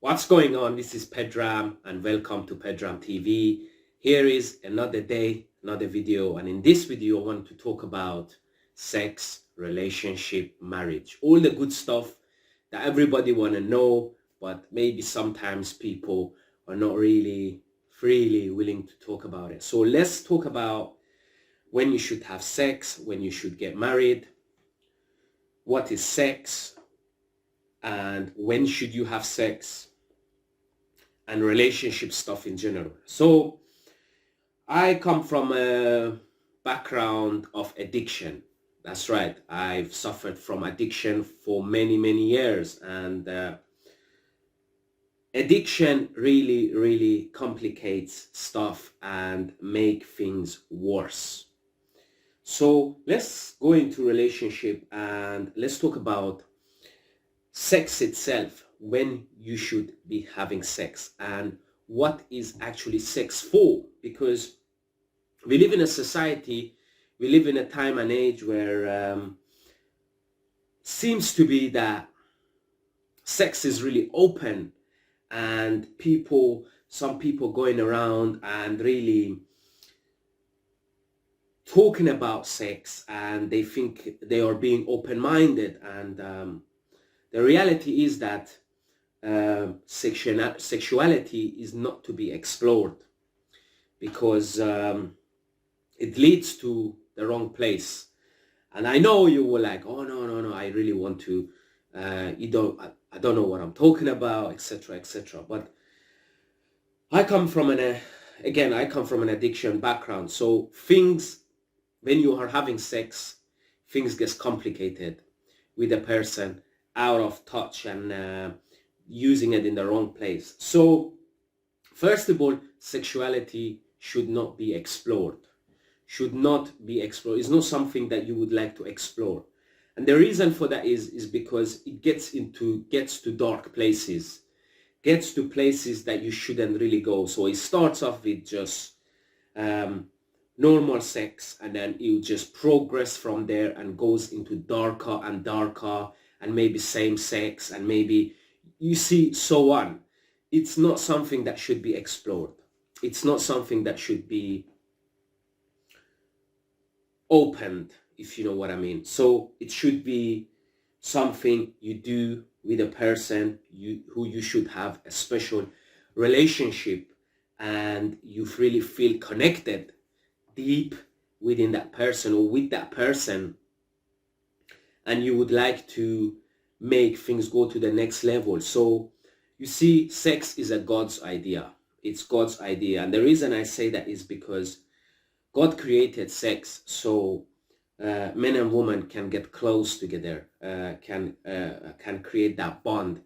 What's going on? This is Pedram and welcome to Pedram TV. Here is another day, another video, and in this video I want to talk about sex, relationship, marriage, all the good stuff that everybody want to know, but maybe sometimes people are not really freely willing to talk about it. So let's talk about when you should have sex, when you should get married, what is sex, and when should you have sex, and relationship stuff in general. So I come from a background of addiction. That's right. I've suffered from addiction for many years, and addiction really complicates stuff and make things worse. So let's go into relationship and let's talk about sex itself, when you should be having sex and what is actually sex for, because we live in a society, we live in a time and age where seems to be that sex is really open, and some people going around and really talking about sex, and they think they are being open-minded, and the reality is that sexuality is not to be explored, because it leads to the wrong place. And I know you were like, oh no, I really want to, I don't know what I'm talking about, etc. But I come from an addiction background. So things, when you are having sex, things gets complicated with a person out of touch and using it in the wrong place. So first of all, sexuality should not be explored. It's not something that you would like to explore. And the reason for that is because it gets to dark places, gets to places that you shouldn't really go. So it starts off with just normal sex, and then it will just progress from there and goes into darker and darker, and maybe same sex, and maybe you see, so on. It's not something that should be explored. It's not something that should be opened, if you know what I mean. So it should be something you do with a person who you should have a special relationship, and you really feel connected deep within that person or with that person, and you would like to make things go to the next level. So you see, sex is a God's idea. It's God's idea. And the reason I say that is because God created sex so men and women can get close together, can create that bond,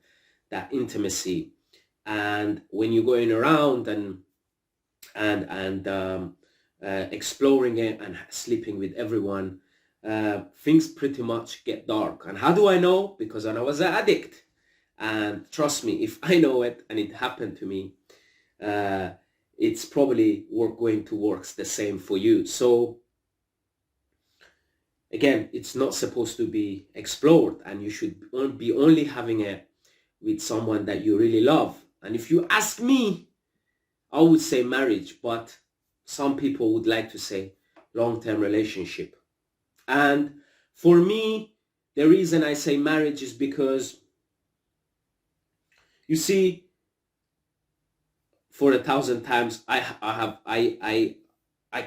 that intimacy. And when you're going around and exploring it and sleeping with everyone, things pretty much get dark. And how do I know? Because I was an addict, and trust me, if I know it and it happened to me, it's probably going to work the same for you. So again, it's not supposed to be explored, and you should be only having it with someone that you really love. And if you ask me, I would say marriage, but some people would like to say long-term relationship. And for me, the reason I say marriage is because, you see, for 1,000 times, I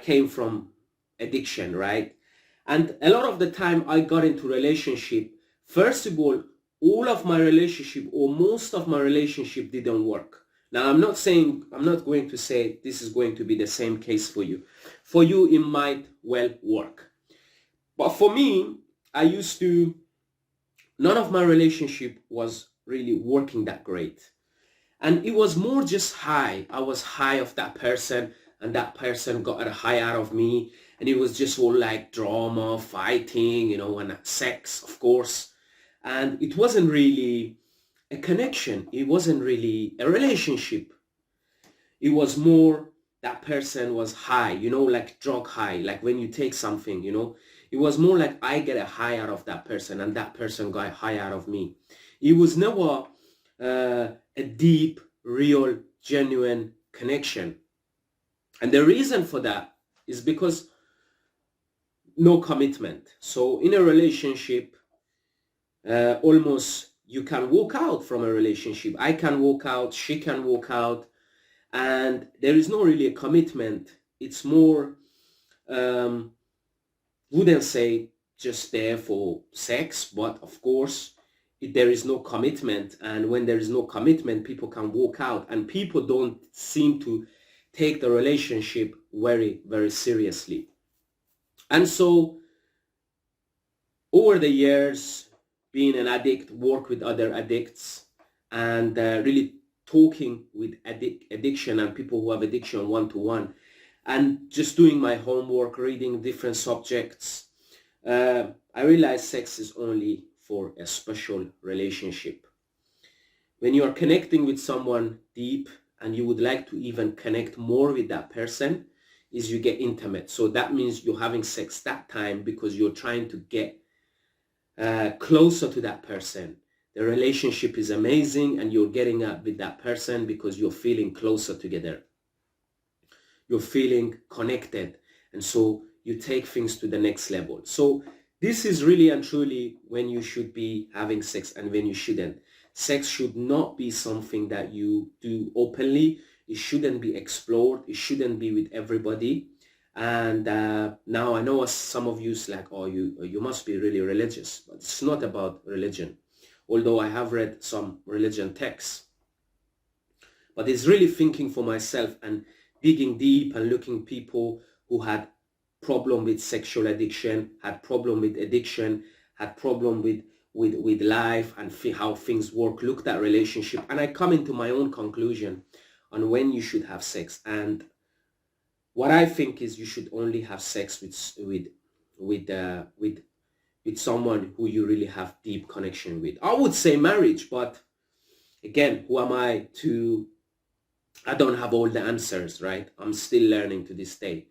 came from addiction, right? And a lot of the time I got into relationship. First of all of my relationship, or most of my relationship, didn't work. Now, I'm not going to say this is going to be the same case for you. For you, it might well work. But for me, none of my relationship was really working that great. And it was more just high. I was high of that person, and that person got a high out of me. And it was just all like drama, fighting, and sex, of course. And it wasn't really a connection. It wasn't really a relationship. It was more that person was high, like drug high, like when you take something, It was more like I get a high out of that person, and that person got a high out of me. It was never a deep, real, genuine connection. And the reason for that is because no commitment. So in a relationship, almost you can walk out from a relationship. I can walk out, she can walk out, and there is no really a commitment. It's more, wouldn't say just there for sex, but of course, there is no commitment. And when there is no commitment, people can walk out, and people don't seem to take the relationship very, very seriously. And so over the years, being an addict, work with other addicts, and really talking with addiction and people who have addiction one-to-one, and just doing my homework, reading different subjects, I realized sex is only for a special relationship. When you are connecting with someone deep and you would like to even connect more with that person, is you get intimate. So that means you're having sex that time because you're trying to get closer to that person. The relationship is amazing and you're getting up with that person because you're feeling closer together. You're feeling connected, and so you take things to the next level. So this is really and truly when you should be having sex and when you shouldn't. Sex should not be something that you do openly. It shouldn't be explored. It shouldn't be with everybody. And now I know some of you is like, oh, you must be really religious, but it's not about religion. Although I have read some religion texts, but it's really thinking for myself and digging deep and looking people who had problem with sexual addiction, had problem with addiction, had problem with life and how things work, looked at relationship, and I come into my own conclusion on when you should have sex. And what I think is you should only have sex with someone who you really have deep connection with. I would say marriage, but again, who am I to? I don't have all the answers, right? I'm still learning to this day.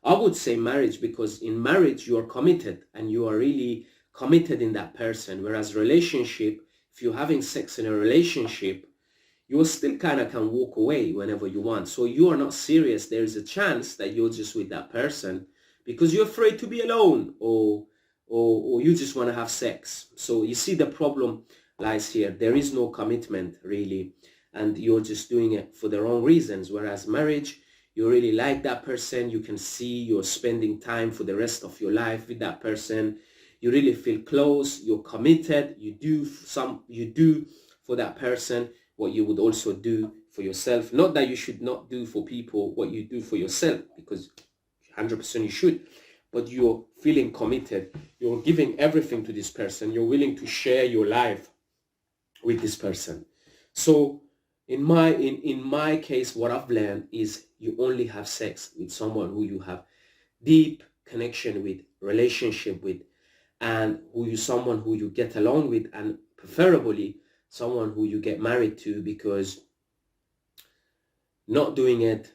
I would say marriage because in marriage you are committed and you are really committed in that person. Whereas relationship, if you're having sex in a relationship, you still kind of can walk away whenever you want. So you are not serious. There is a chance that you're just with that person because you're afraid to be alone, or you just want to have sex. So you see the problem lies here. There is no commitment really, and you're just doing it for the wrong reasons. Whereas marriage, you really like that person. You can see you're spending time for the rest of your life with that person. You really feel close. You're committed. You do for that person what you would also do for yourself. Not that you should not do for people what you do for yourself, because 100% you should, but you're feeling committed. You're giving everything to this person. You're willing to share your life with this person. So in my case, what I've learned is you only have sex with someone who you have deep connection with, relationship with, and someone who you get along with, and preferably someone who you get married to, because not doing it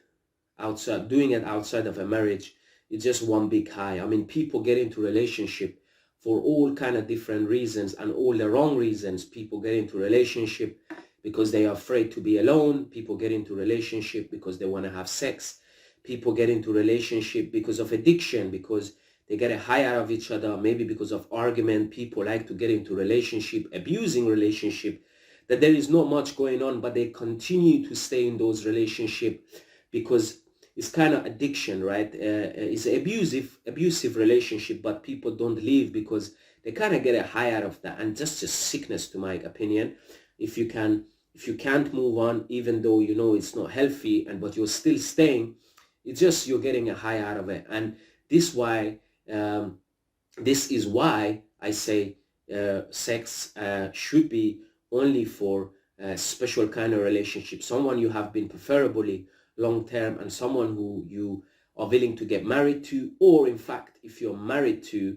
outside of a marriage is just one big high. I mean, people get into relationship for all kind of different reasons and all the wrong reasons. People get into relationship because they are afraid to be alone. People get into relationship because they want to have sex. People get into relationship because of addiction, because they get a high out of each other, maybe because of argument. People like to get into relationship, abusing relationship, that there is not much going on, but they continue to stay in those relationship because it's kind of addiction, right? It's an abusive relationship, but people don't leave because they kind of get a high out of that, and just a sickness, to my opinion. If you can't move on, even though you know it's not healthy, but you're still staying, it's just you're getting a high out of it. And this is why I say sex should be only for a special kind of relationship, someone you have been preferably long term, and someone who you are willing to get married to, or in fact, if you're married to,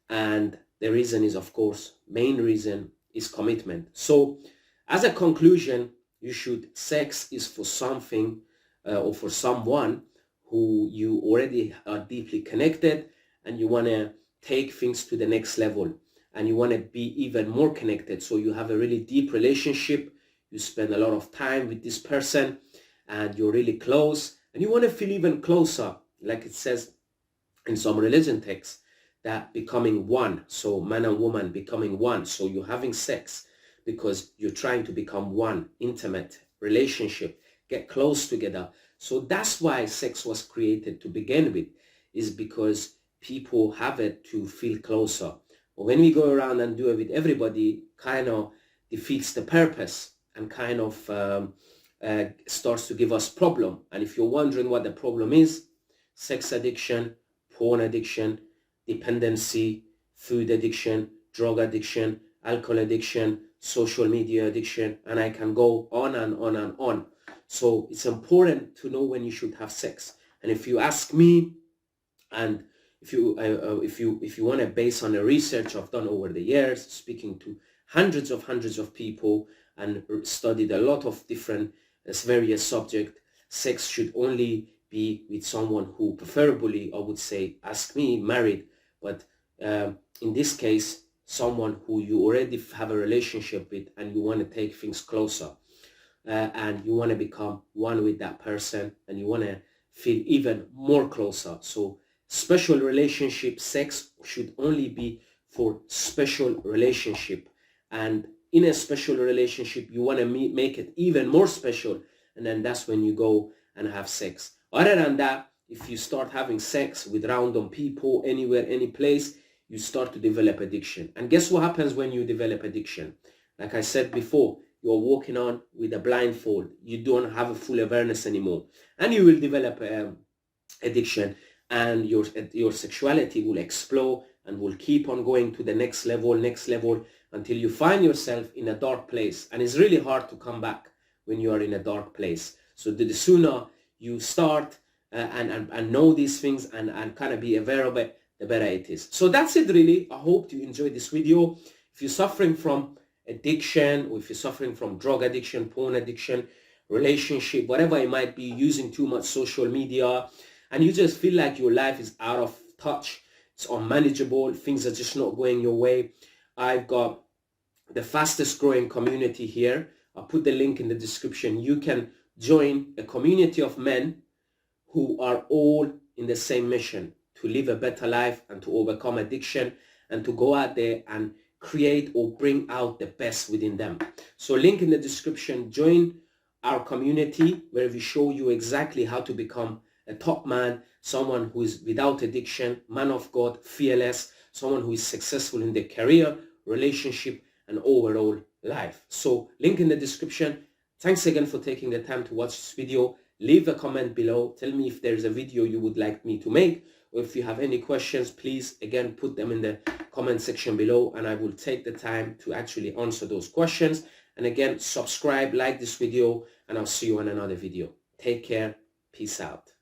and the reason is, of course, main reason is commitment. So as a conclusion, sex is for something or for someone who you already are deeply connected, and you want to take things to the next level, and you want to be even more connected. So you have a really deep relationship. you spend a lot of time with this person and you're really close and you want to feel even closer, like it says in some religion texts, that becoming one. So man and woman becoming one. So you're having sex because you're trying to become one, intimate relationship, get close together. So that's why sex was created to begin with, is because people have it to feel closer. But when we go around and do it with everybody, kind of defeats the purpose and kind of starts to give us problem. And if you're wondering what the problem is, sex addiction, porn addiction, dependency, food addiction, drug addiction, alcohol addiction, social media addiction, and I can go on and on and on. So it's important to know when you should have sex. And if you ask me, and if you want to base on the research I've done over the years, speaking to hundreds of people and studied a lot of different various subjects, sex should only be with someone who, preferably, I would say, ask me, married, but in this case, someone who you already have a relationship with and you want to take things closer, and you want to become one with that person and you want to feel even more closer. So special relationship, sex should only be for special relationship, and in a special relationship you want to make it even more special, and then that's when you go and have sex. Other than that, if you start having sex with random people anywhere, any place, you start to develop addiction. And guess what happens when you develop addiction? Like I said before, you're walking on with a blindfold. You don't have a full awareness anymore, and you will develop addiction, and your sexuality will explode and will keep on going to the next level until you find yourself in a dark place. And it's really hard to come back when you are in a dark place. So the sooner you start and know these things and kind of be aware of it, the better it is. So that's it really. I hope you enjoyed this video. If you're suffering from addiction, or if you're suffering from drug addiction, porn addiction, relationship, whatever it might be, using too much social media, and you just feel like your life is out of touch, it's unmanageable, things are just not going your way, I've got the fastest growing community here. I'll put the link in the description. You can join a community of men who are all in the same mission, to live a better life and to overcome addiction and to go out there and create or bring out the best within them. So link in the description. Join our community where we show you exactly how to become a top man, someone who is without addiction, man of God, fearless, someone who is successful in their career, relationship, and overall life. So link in the description. Thanks again for taking the time to watch this video. Leave a comment below. Tell me if there's a video you would like me to make, or if you have any questions, please again put them in the comment section below, and I will take the time to actually answer those questions. And again, subscribe, like this video, and I'll see you on another video. Take care. Peace out.